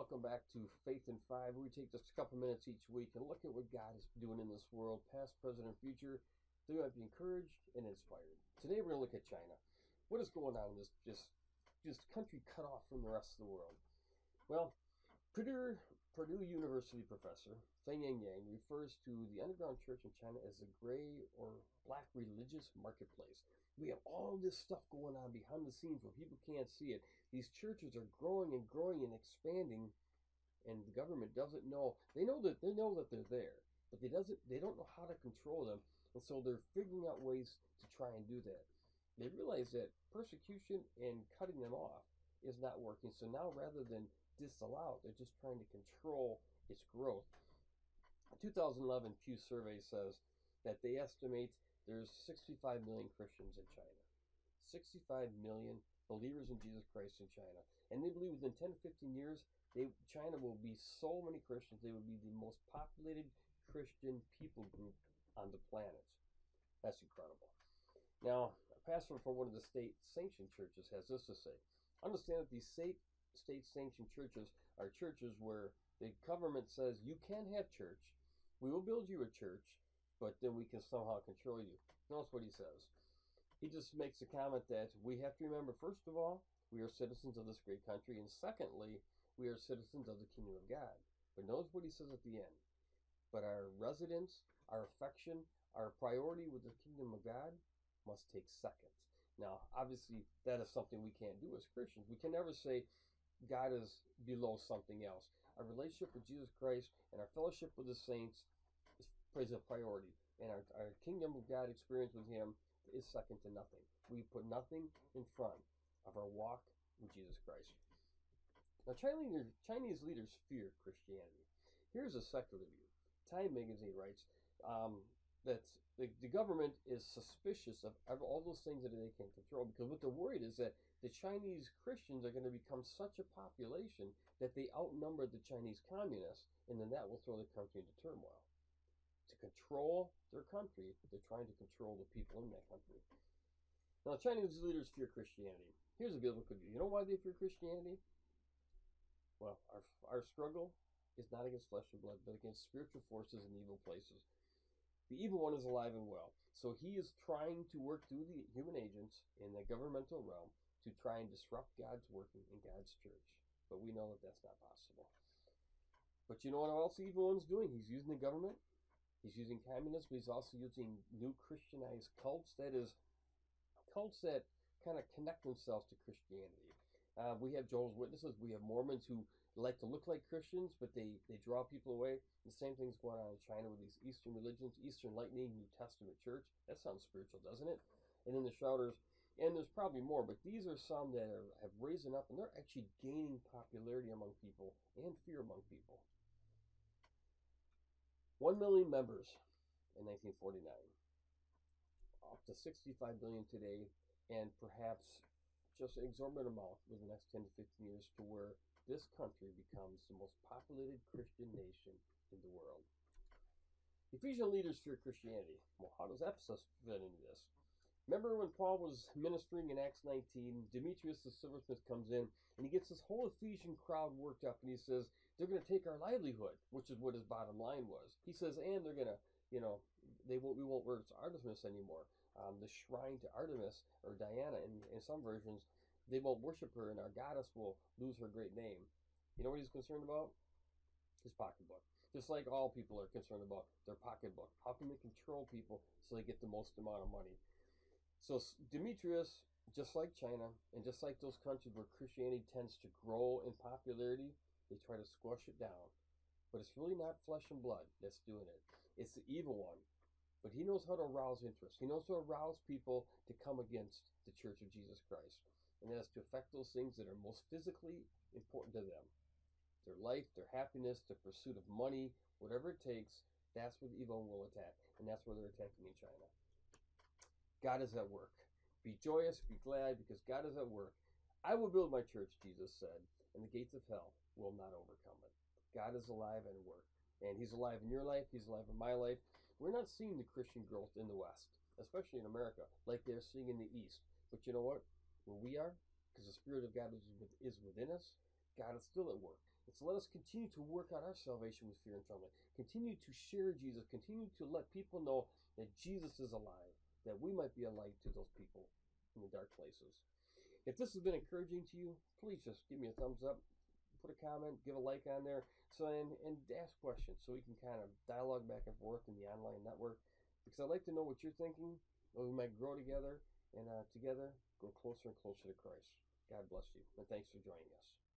welcome back to Faith in Five. We take just a couple minutes each week and look at what God is doing in this world, past, present, and future. So you might be encouraged and inspired. Today we're going to look at China. What is going on in this just country cut off from the rest of the world? Well, Purdue University professor Feng Yang refers to the underground church in China as the gray or black religious marketplace. We have all this stuff going on behind the scenes where people can't see it. These churches are growing and expanding, and the government doesn't know. They know that they're there, but they don't know how to control them, and so they're figuring out ways to try and do that. They realize that persecution and cutting them off is not working. So now, rather than disallow it, they're just trying to control its growth. A 2011 Pew survey says that they estimate there's 65 million Christians in China. 65 million believers in Jesus Christ in China. And they believe within 10 to 15 years, China will be so many Christians, they will be the most populated Christian people group on the planet. That's incredible. Now, a pastor from one of the state-sanctioned churches has this to say. Understand that these state-sanctioned churches are churches where the government says you can have church, we will build you a church, but then we can somehow control you. Notice what he says. He just makes a comment that we have to remember, first of all, we are citizens of this great country, and secondly, we are citizens of the kingdom of God. But notice what he says at the end. But our residence, our affection, our priority with the kingdom of God must take second. Now, obviously, that is something we can't do as Christians. We can never say God is below something else. Our relationship with Jesus Christ and our fellowship with the saints is a priority. And our kingdom of God experience with him is second to nothing. We put nothing in front of our walk with Jesus Christ. Now, Chinese leaders fear Christianity. Here's a secular view. Time magazine writes that the government is suspicious of all those things that they can control, because what they're worried is that the Chinese Christians are going to become such a population that they outnumber the Chinese communists, and then that will throw the country into turmoil. To control their country, they're trying to control the people in that country. Now, Chinese leaders fear Christianity. Here's a biblical view. You know why they fear Christianity? Well, our struggle is not against flesh and blood, but against spiritual forces in evil places. The evil one is alive and well. So he is trying to work through the human agents in the governmental realm to try and disrupt God's working in God's church. But we know that that's not possible. But you know what else the evil one's doing? He's using the government. He's using communism, but he's also using new Christianized cults. That is, cults that kind of connect themselves to Christianity. We have Jehovah's Witnesses. We have Mormons who like to look like Christians, but they draw people away. The same thing's going on in China with these Eastern religions, Eastern Lightning, New Testament Church. That sounds spiritual, doesn't it? And then the Shouters, and there's probably more, but these are some that have risen up, and they're actually gaining popularity among people and fear among people. 1 million members in 1949, up to 65 billion today, and perhaps just an exorbitant amount within the next 10 to 15 years to where this country becomes the most populated Christian nation in the world. Ephesian leaders fear Christianity. Well, how does Ephesus fit into this? Remember when Paul was ministering in Acts 19, Demetrius the silversmith comes in, and he gets this whole Ephesian crowd worked up, and he says, they're going to take our livelihood, which is what his bottom line was. He says, and they're going to, we won't worship Artemis anymore. The shrine to Artemis, or Diana in some versions, they won't worship her, and our goddess will lose her great name. You know what he's concerned about? His pocketbook. Just like all people are concerned about their pocketbook. How can they control people so they get the most amount of money? So Demetrius, just like China, and just like those countries where Christianity tends to grow in popularity, they try to squash it down. But it's really not flesh and blood that's doing it. It's the evil one. But he knows how to arouse interest. He knows how to arouse people to come against the Church of Jesus Christ. And that is to affect those things that are most physically important to them. Their life, their happiness, the pursuit of money, whatever it takes, that's what the evil one will attack. And that's where they're attacking in China. God is at work. Be joyous, be glad, because God is at work. I will build my church, Jesus said, and the gates of hell will not overcome it. God is alive and at work. And he's alive in your life. He's alive in my life. We're not seeing the Christian growth in the West, especially in America, like they're seeing in the East. But you know what? Where we are, because the Spirit of God is within us, God is still at work. And so let us continue to work out our salvation with fear and trembling. Continue to share Jesus. Continue to let people know that Jesus is alive, that we might be a light to those people in the dark places. If this has been encouraging to you, please just give me a thumbs up, put a comment, give a like on there, and ask questions so we can kind of dialogue back and forth in the online network. Because I'd like to know what you're thinking, or we might grow together and together grow closer and closer to Christ. God bless you, and thanks for joining us.